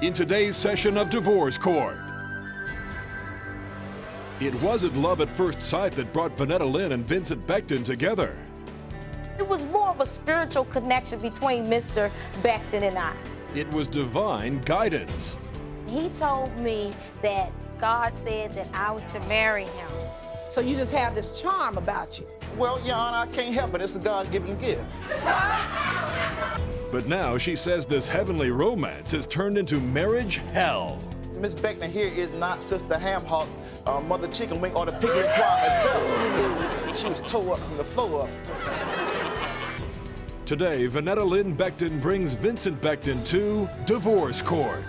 in today's session of Divorce Court. It wasn't love at first sight that brought Venetta Lynne and Vincent Becton together. It was more of a spiritual connection between Mr. Becton and I. It was divine guidance. He told me that God said that I was to marry him. So you just have this charm about you. Well, Your Honor, I can't help it. It's a God-given gift. But now she says this heavenly romance has turned into marriage hell. Miss Becton here is not Sister Ham Hock, Mother Chicken Wing, or the Piglet Choir herself. She was tore up from the floor up. Today, Venetta Lynne Becton brings Vincent Becton to Divorce Court.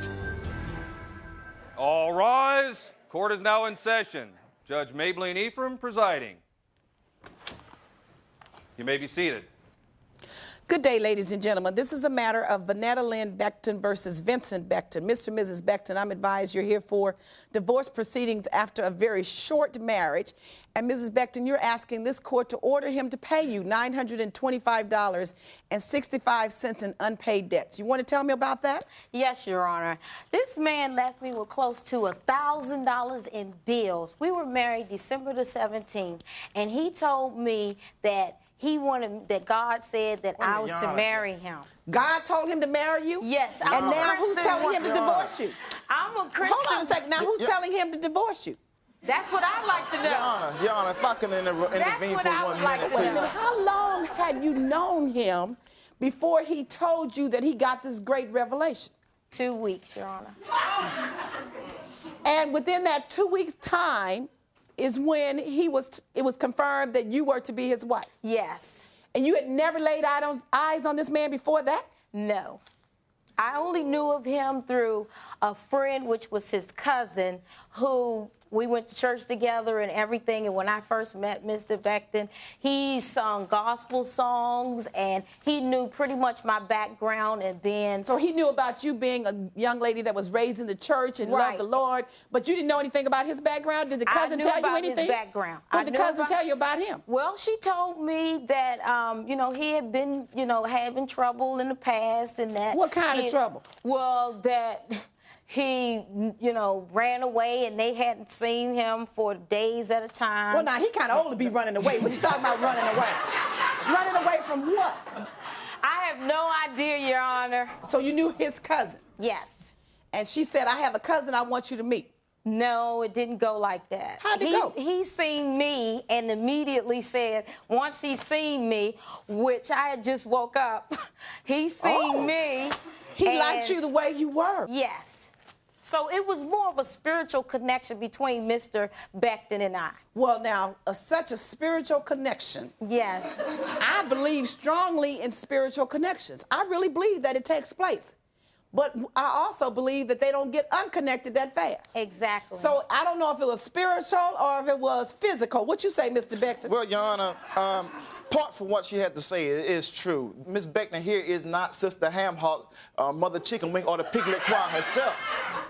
All rise. Court is now in session. Judge Mablean Ephriam presiding. You may be seated. Good day, ladies and gentlemen. This is the matter of Venetta Lynne Becton versus Vincent Becton. Mr. and Mrs. Becton, I'm advised you're here for divorce proceedings after a very short marriage. And Mrs. Becton, you're asking this court to order him to pay you $925.65 in unpaid debts. You want to tell me about that? Yes, Your Honor. This man left me with close to $1,000 in bills. We were married December the 17th, and he told me that that God said that I was to marry him. God told him to marry you? Yes. And now who's telling him to divorce you? I'm a Christian. Hold on a second. Now who's telling him to divorce you? That's what I'd like to know. Your Honor, if I can intervene for 1 minute, please. How long had you known him before he told you that he got this great revelation? 2 weeks, Your Honor. And within that 2 weeks' time is when it was confirmed that you were to be his wife? Yes. And you had never laid eyes on this man before that? No. I only knew of him through a friend, which was his cousin, who we went to church together and everything. And when I first met Mr. Becton, he sung gospel songs, and he knew pretty much my background and being... So he knew about you being a young lady that was raised in the church and loved the Lord, but you didn't know anything about his background? Did the cousin tell you anything? I knew about his background. What did the cousin tell you about him? Well, she told me that, you know, he had been, having trouble in the past and that... What kind of trouble? Well, that... He, ran away, and they hadn't seen him for days at a time. Well, now, he kind of old to be running away. What you talking about running away? Running away from what? I have no idea, Your Honor. So you knew his cousin? Yes. And she said, I have a cousin I want you to meet. No, it didn't go like that. How'd it go? He seen me and immediately said, once he seen me, which I had just woke up, he seen me. He liked you the way you were? Yes. So it was more of a spiritual connection between Mr. Becton and I. Well, now, such a spiritual connection. Yes. I believe strongly in spiritual connections. I really believe that it takes place. But I also believe that they don't get unconnected that fast. Exactly. So I don't know if it was spiritual or if it was physical. What you say, Mr. Becton? Well, Your Honor, part from what she had to say is true. Miss Becton here is not Sister Ham Hock, Mother Chicken Wing, or the Piglet Choir herself.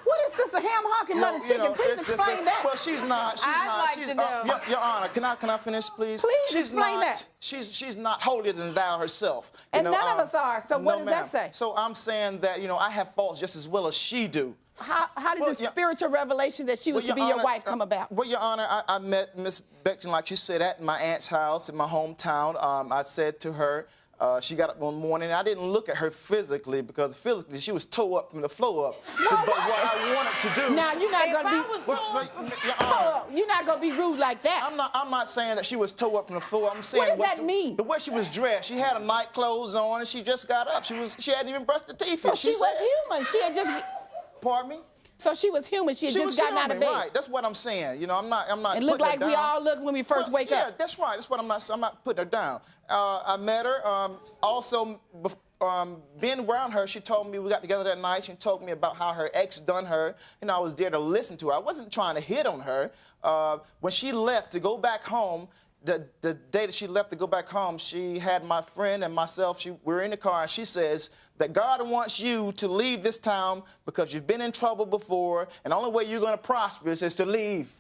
What is Sister Ham Hock and Mother Chicken? Please explain that. Well, she's not. I'd like to know. Your Honor, can I finish, please? Please explain that. She's not holier than thou herself. And none of us are. So what does that say? So I'm saying that I have faults just as well as she do. How did the spiritual revelation that she was to be your wife come about? Well, Your Honor, I met Miss Becton, like you said, at my aunt's house in my hometown. I said to her, she got up one morning, and I didn't look at her physically because physically she was tore up from the floor up. But what I wanted to do... Now, you're not going to be... You're not going to be rude like that. I'm not saying that she was tore up from the floor. I'm saying... What does that mean? The way she was dressed. She had her night clothes on, and she just got up. She hadn't even brushed her teeth yet. So she was human. She had just... Pardon me? So she was human. She had just gotten out of bed. Right. That's what I'm saying. I'm not. It looked like we all look when we first wake up. Yeah, that's right. That's what I'm not putting her down. I met her. Also, being around her, she told me we got together that night. She told me about how her ex done her. I was there to listen to her. I wasn't trying to hit on her. When she left to go back home, the day that she left to go back home, she had my friend and myself. We were in the car, and she says that God wants you to leave this town because you've been in trouble before, and the only way you're going to prosper is to leave.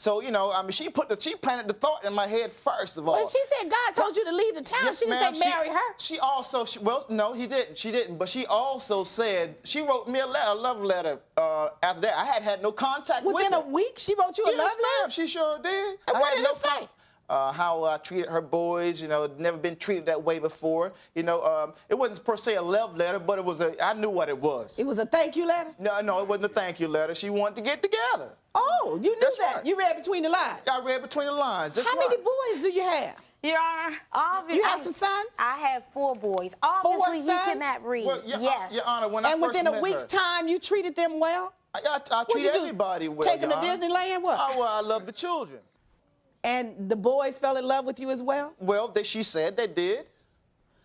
So, you know, I mean, she planted the thought in my head first of all. Well, she said God told you to leave the town. Yes, She didn't say marry her. She also, well, no, he didn't. She didn't. But she also said, she wrote me a love letter after that. I had no contact with her. Within a week, she wrote you a love letter? Yes, ma'am, she sure did. And what did it say? How I treated her boys, you know, never been treated that way before. You know, it wasn't per se a love letter, but it was I knew what it was. It was a thank you letter? No, it wasn't a thank you letter. She wanted to get together. Oh, you knew That's that. right. You read between the lines. I read between the lines. That's How right. many boys do you have? Your Honor, obviously. You have some sons? I have 4 boys. Obviously, he sons? cannot read. Well, yes. Your Honor, when I And first within a met week's her, time, you treated them well? I treat everybody well. Take them to Your Honor. Disneyland? What? Oh, well, I love the children. And the boys fell in love with you as well? Well, she said they did.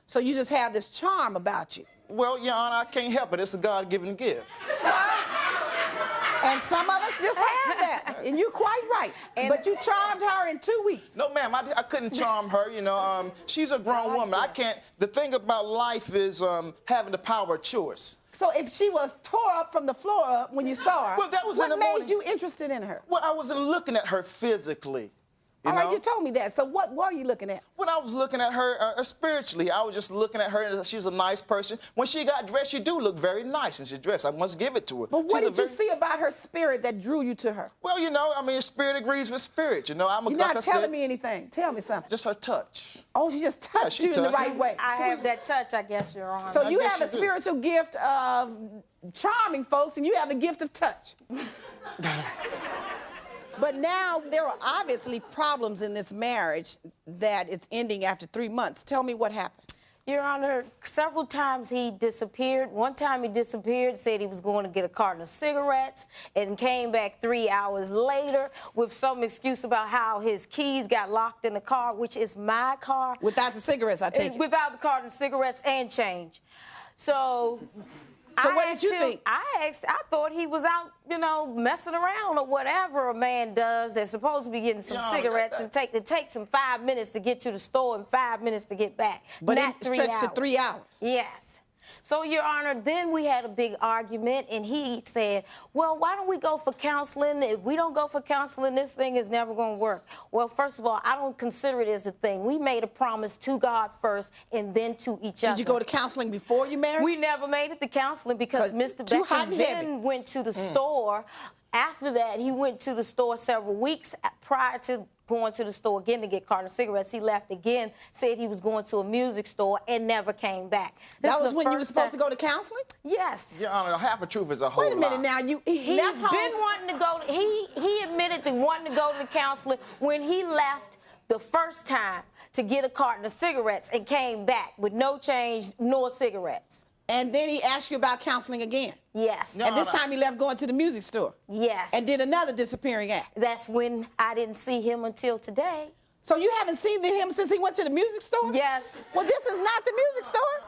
So you just have this charm about you. Well, Your Honor, I can't help it. It's a God-given gift. And some of us just have that. And you're quite right. But you charmed her in 2 weeks. No, ma'am, I couldn't charm her. You know, she's a grown woman. I can't. The thing about life is having the power of choice. So if she was tore up from the floor up when you saw her, Well, that was what in the made morning. you interested in her? Well, I wasn't looking at her physically. You All right, know? you told me that. So what were you looking at? When I was looking at her spiritually, I was just looking at her, and she was a nice person. When she got dressed, she do look very nice when she dressed. I must give it to her. But what She's did you see about her spirit that drew you to her? Well, you know, I mean, spirit agrees with spirit. You know, You're not telling me anything. Tell me something. Just her touch. Oh, she just touched she you in the touched right me. way. I have that touch, I guess, Your Honor. So you guess have a you do. spiritual gift of charming folks, and you have a gift of touch. But now there are obviously problems in this marriage that is ending after 3 months. Tell me what happened. Your Honor, several times he disappeared. One time he disappeared, said he was going to get a carton of cigarettes, and came back 3 hours later with some excuse about how his keys got locked in the car, which is my car. Without the cigarettes, I take it. Without the carton of cigarettes and change. So what did you think? I thought he was out, you know, messing around or whatever a man does that's supposed to be getting some cigarettes and it takes him 5 minutes to get to the store and 5 minutes to get back. But not it 3 stretched hours. to 3 hours. Yes. So, Your Honor, then we had a big argument, and he said, well, why don't we go for counseling? If we don't go for counseling, this thing is never going to work. Well, first of all, I don't consider it as a thing. We made a promise to God first and then to each other. Did you go to counseling before you married? We never made it to counseling because Mr. too hot Becton and heavy. then went to the store. After that, he went to the store several weeks prior to going to the store again to get a carton of cigarettes. He left again, said he was going to a music store, and never came back. That was when you were supposed to go to counseling? Yes. Your Honor, half a truth is a whole Wait a minute lie. now. He's left home. been wanting to go. He admitted to wanting to go to the counseling when he left the first time to get a carton of cigarettes and came back with no change nor cigarettes. And then he asked you about counseling again. Yes. No. And this time he left going to the music store. Yes. And did another disappearing act. That's when I didn't see him until today. So you haven't seen him since he went to the music store? Yes. Well, this is not the music store.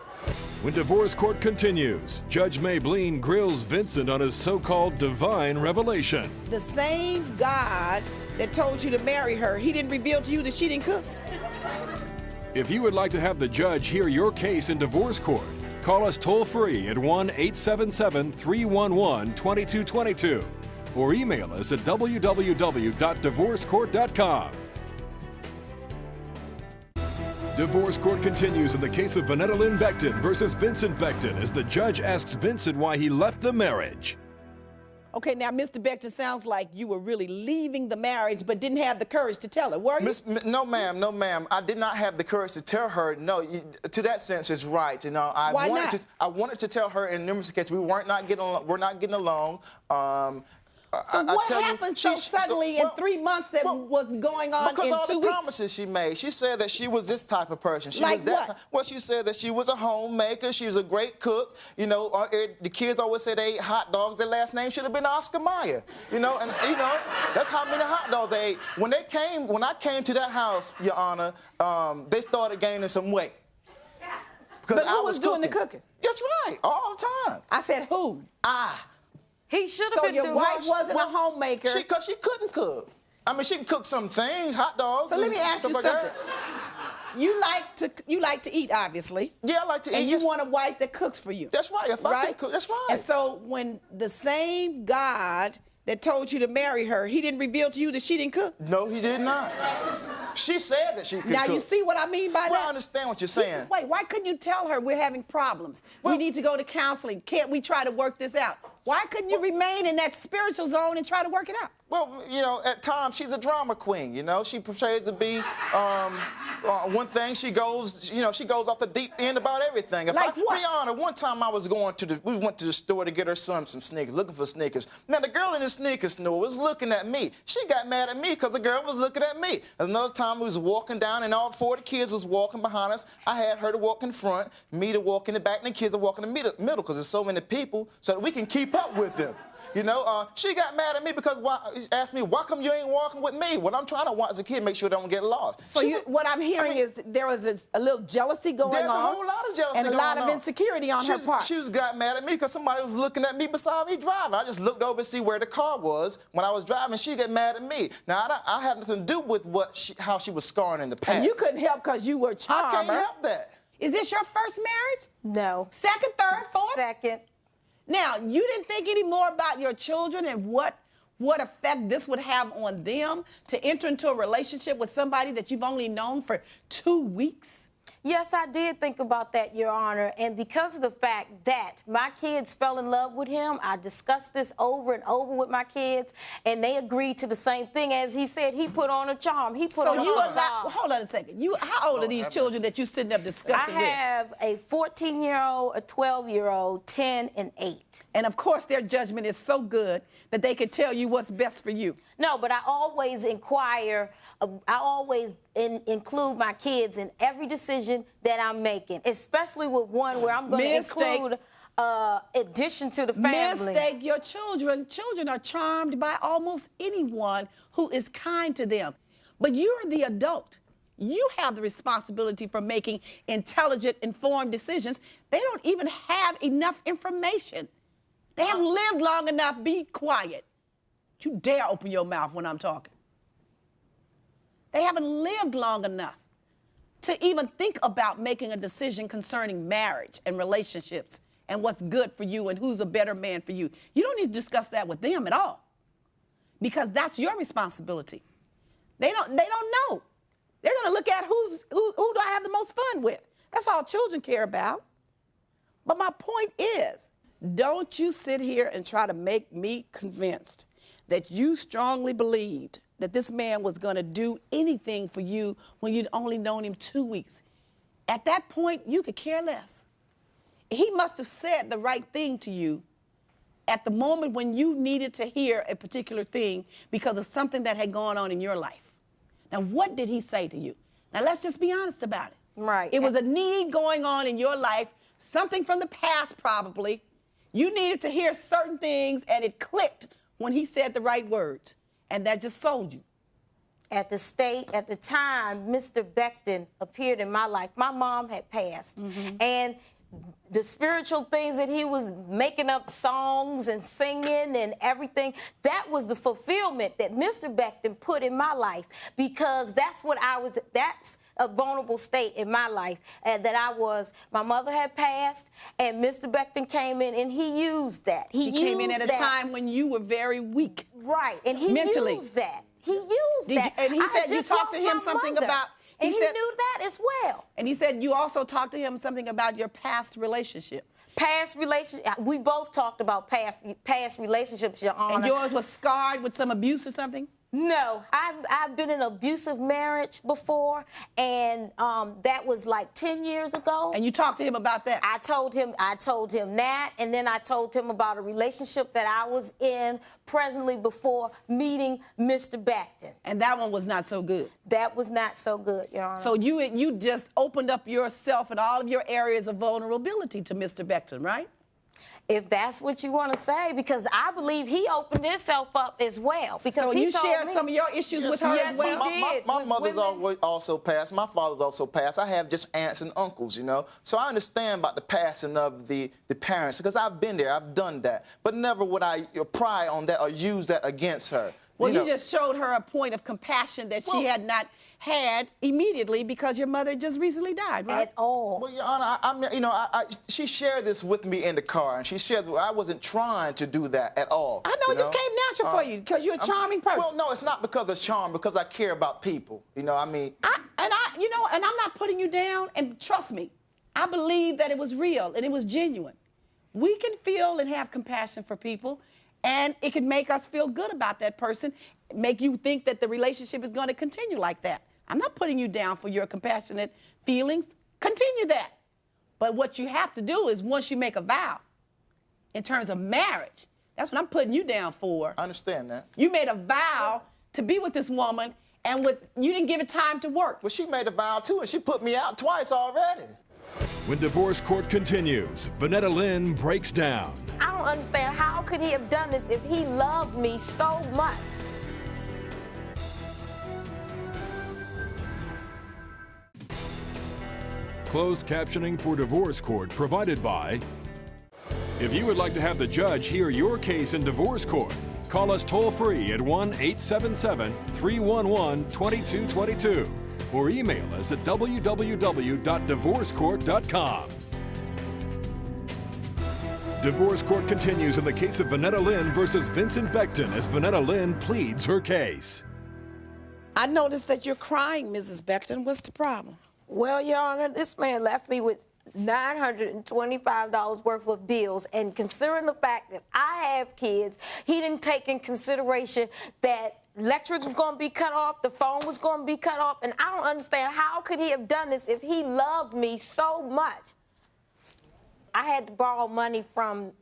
When divorce court continues, Judge Mablean grills Vincent on his so-called divine revelation. The same God that told you to marry her, he didn't reveal to you that she didn't cook? If you would like to have the judge hear your case in divorce court, call us toll-free at 1-877-311-2222 or email us at www.divorcecourt.com. Divorce court continues in the case of Venetta Lynne Becton versus Vincent Becton as the judge asks Vincent why he left the marriage. Okay, now, Mr. Becton, sounds like you were really leaving the marriage but didn't have the courage to tell her, were you? No, ma'am, no, ma'am. I did not have the courage to tell her. No, to that sense, it's right. You know, I wanted to tell her in numerous cases we we're not getting along. So what happened so suddenly in 3 months that was going on in 2 weeks? Because all the promises she made. She said that she was this type of person. She like was that what? Well, she said that she was a homemaker. She was a great cook. You know, the kids always say they ate hot dogs. Their last name should have been Oscar Mayer. You know, and you know that's how many hot dogs they ate. When I came to that house, Your Honor, they started gaining some weight. But who was doing the cooking? That's right, all the time. I said who? He should have So been your doing wife wasn't a homemaker. Because she couldn't cook. I mean, she can cook some things, hot dogs. So let me ask you stuff something. like that. You like to eat, obviously. Yeah, I like to eat. And you want a wife that cooks for you. That's right. If I right? can cook, that's right. And so when the same God that told you to marry her, he didn't reveal to you that she didn't cook? No, he did not. She said that she could Now, cook. you see what I mean by that? Well, I understand what you're saying. Wait, why couldn't you tell her we're having problems? Well, we need to go to counseling. Can't we try to work this out? Why couldn't you remain in that spiritual zone and try to work it out? Well, you know, at times she's a drama queen, you know. She portrays to be one thing. She goes, you know, she goes off the deep end about everything. If Like what? Be honest, one time we went to the store to get her son some sneakers, looking for sneakers. Now, the girl in the sneaker store was looking at me. She got mad at me because the girl was looking at me. Another time we was walking down and all 4 of the kids was walking behind us. I had her to walk in front, me to walk in the back, and the kids to walk in the middle because there's so many people so that we can keep up with them. You know, she got mad at me because asked me, why come you ain't walking with me? What I'm trying to watch as a kid, make sure they don't get lost. So what I'm hearing is there was a little jealousy going on. There's a whole lot of jealousy and a lot of insecurity on her part. She got mad at me because somebody was looking at me beside me driving. I just looked over to see where the car was when I was driving. She got mad at me. Now, I have nothing to do with how she was scarring in the past. And you couldn't help because you were charmer. I can't help that. Is this your first marriage? No. Second, third, fourth? Second. Now, you didn't think any more about your children and what effect this would have on them to enter into a relationship with somebody that you've only known for 2 weeks? Yes, I did think about that, Your Honor, and because of the fact that my kids fell in love with him, I discussed this over and over with my kids, and they agreed to the same thing. As he said, he put on a charm. He put on a facade. Hold on a second. How old are these children that you're sitting up discussing with? I have a 14-year-old, a 12-year-old, 10, and 8. And, of course, their judgment is so good that they can tell you what's best for you. No, but I always inquire. I always include my kids in every decision that I'm making, especially with one where I'm going to include addition to the family. Mistake your children. Children are charmed by almost anyone who is kind to them. But you're the adult. You have the responsibility for making intelligent, informed decisions. They don't even have enough information. They haven't lived long enough. Be quiet. Don't you dare open your mouth when I'm talking. They haven't lived long enough to even think about making a decision concerning marriage and relationships and what's good for you and who's a better man for you. You don't need to discuss that with them at all because that's your responsibility. They don't know. They're going to look at who do I have the most fun with. That's all children care about. But my point is, don't you sit here and try to make me convinced that you strongly believed that this man was going to do anything for you when you'd only known him 2 weeks. At that point, you could care less. He must have said the right thing to you at the moment when you needed to hear a particular thing because of something that had gone on in your life. Now, what did he say to you? Now, let's just be honest about it. Right. It was a need going on in your life, something from the past probably. You needed to hear certain things, and it clicked when he said the right words. And that just sold you. At the time, Mr. Becton appeared in my life. My mom had passed. And the spiritual things that he was making up songs and singing and everything, that was the fulfillment that Mr. Becton put in my life because that's a vulnerable state in my life and that I was. My mother had passed and Mr. Becton came in and he used that. He came in at a time when you were very weak. Right, and he mentally. Used that. He used that. And he said you talked to him something about... And he knew that as well. And he said you also talked to him something about your past relationship. Past relationship. We both talked about past relationships, Your Honor. And yours was scarred with some abuse or something? No, I've been in an abusive marriage before, and that was like 10 years ago. And you talked to him about that? I told him that, and then I told him about a relationship that I was in presently before meeting Mr. Becton. And that one was not so good? That was not so good, Your Honor. So you just opened up yourself and all of your areas of vulnerability to Mr. Becton, right? If that's what you want to say, because I believe he opened himself up as well. Because so you shared some of your issues with her as well? Yes, he did. My mother's also passed. My father's also passed. I have just aunts and uncles, you know. So I understand about the passing of the parents because I've been there. I've done that. But never would I pry on that or use that against her. Well, you just showed her a point of compassion that she had not had immediately because your mother just recently died, right? At all. Well, Your Honor, she shared this with me in the car, and she shared. I wasn't trying to do that at all. I know, it just came natural for you because you're a charming person. Well, no, it's not because of charm, because I care about people. You know, I mean. And I'm not putting you down, and trust me, I believe that it was real and it was genuine. We can feel and have compassion for people, and it can make us feel good about that person, make you think that the relationship is going to continue like that. I'm not putting you down for your compassionate feelings. Continue that. But what you have to do is once you make a vow, in terms of marriage, that's what I'm putting you down for. I understand that. You made a vow to be with this woman, and you didn't give it time to work. Well, she made a vow too, and she put me out twice already. When divorce court continues, Venetta Lynne breaks down. I don't understand, how could he have done this if he loved me so much? Closed captioning for divorce court provided by... If you would like to have the judge hear your case in divorce court, call us toll-free at 1-877-311-2222 or email us at www.divorcecourt.com. Divorce court continues in the case of Venetta Lynne versus Vincent Becton as Venetta Lynne pleads her case. I noticed that you're crying, Mrs. Becton. What's the problem? Well, Your Honor, this man left me with $925 worth of bills, and considering the fact that I have kids, he didn't take in consideration that electric was going to be cut off, the phone was going to be cut off, and I don't understand how could he have done this if he loved me so much. I had to borrow money from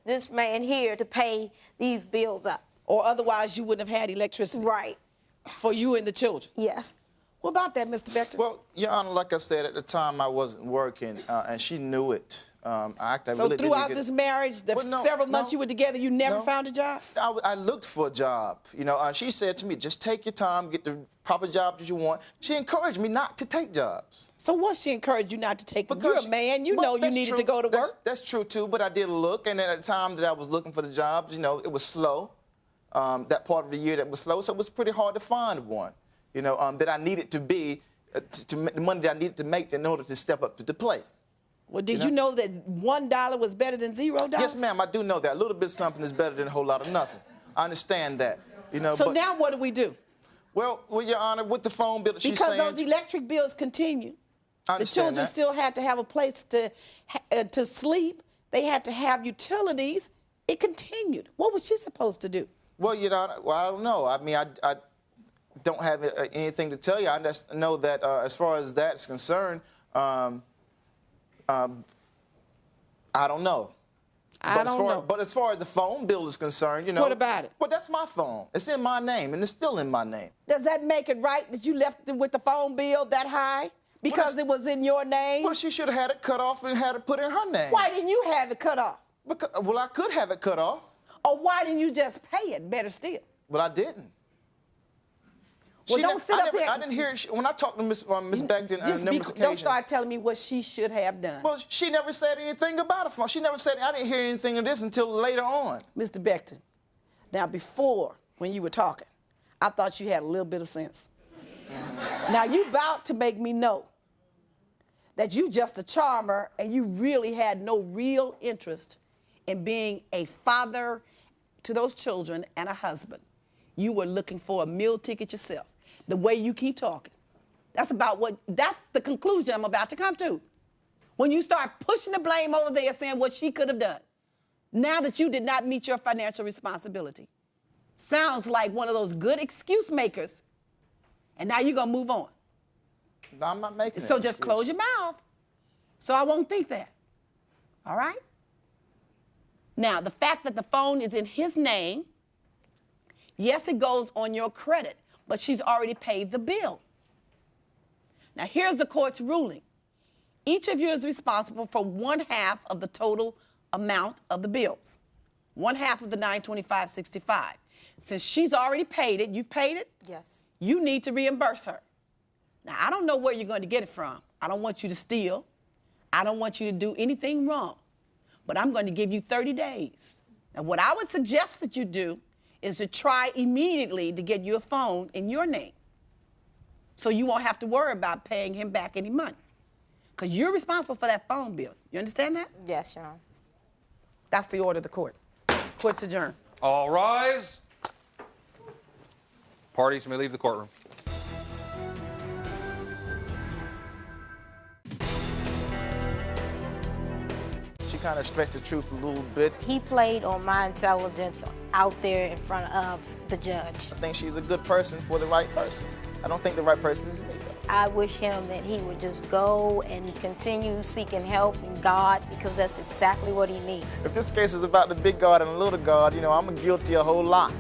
this man here to pay these bills up. Or otherwise you wouldn't have had electricity. Right. For you and the children. Yes. What about that, Mr. Becton? Well, Your Honor, like I said, at the time I wasn't working, and she knew it. So throughout this marriage, the several months you were together, you never found a job? I looked for a job. You know, she said to me, just take your time, get the proper job that you want. She encouraged me not to take jobs. So what she encouraged you not to take? Because you're a man, you know you needed to go to work. That's true, too, but I did look, and then at the time that I was looking for the jobs, you know, it was slow. That part of the year that was slow, so it was pretty hard to find one. You know, that I needed to be, the money that I needed to make in order to step up to the plate. Well, did you know that $1 was better than $0? Yes, ma'am, I do know that. A little bit of something is better than a whole lot of nothing. I understand that. You know, so now what do we do? Well, Your Honor, with the phone bill that she's saying... Because those electric bills continue. I understand the children still had to have a place to sleep. They had to have utilities. It continued. What was she supposed to do? Well, Your Honor, I don't know. I mean, I don't have anything to tell you. I just know that as far as that's concerned, I don't know. But as far as the phone bill is concerned, you know. What about it? Well, that's my phone. It's in my name, and it's still in my name. Does that make it right that you left it with the phone bill that high? Because it was in your name? Well, she should have had it cut off and had it put in her name. Why didn't you have it cut off? Because, well, I could have it cut off. Or why didn't you just pay it, better still? But I didn't. Well, don't sit up here. I didn't hear when I talked to Miss Becton on numerous occasions. Don't start telling me what she should have done. Well, she never said anything about it. She never said, I didn't hear anything of this until later on. Mr. Becton, now before, when you were talking, I thought you had a little bit of sense. Now you about to make me know that you just a charmer and you really had no real interest in being a father to those children and a husband. You were looking for a meal ticket yourself. The way you keep talking. That's the conclusion I'm about to come to. When you start pushing the blame over there saying what she could have done, now that you did not meet your financial responsibility. Sounds like one of those good excuse makers. And now you're gonna move on. No, I'm not making So just close your mouth. So I won't think that. All right? Now, the fact that the phone is in his name, yes, it goes on your credit, but she's already paid the bill. Now, here's the court's ruling. Each of you is responsible for 1/2 of the total amount of the bills. 1/2 of the $925.65. Since she's already paid it, you've paid it? Yes. You need to reimburse her. Now, I don't know where you're going to get it from. I don't want you to steal. I don't want you to do anything wrong. But I'm going to give you 30 days. Now, what I would suggest that you do is to try immediately to get you a phone in your name, so you won't have to worry about paying him back any money. Because you're responsible for that phone bill. You understand that? Yes, Your Honor. That's the order of the court. Court's adjourned. All rise. Parties may leave the courtroom. She kind of stretched the truth a little bit. He played on my intelligence out there in front of the judge. I think she's a good person for the right person. I don't think the right person is me, though. I wish him that he would just go and continue seeking help in God, because that's exactly what he needs. If this case is about the big God and the little God, you know, I'm guilty a whole lot.